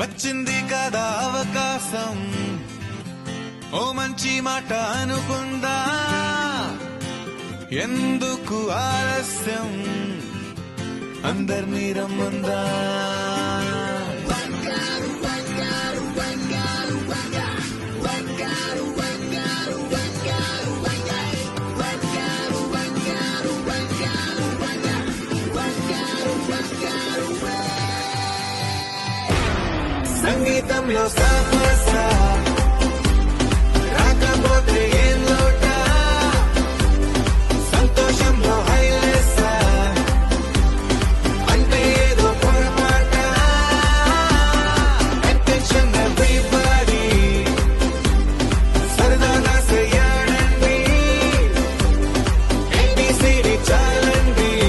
వచ్చింది కదా అవకాశం, ఓ మంచి మాట అనుకుందా, ఎందుకు ఆలస్యం, అందర్నీ రమ్మందా. సంగీతంలో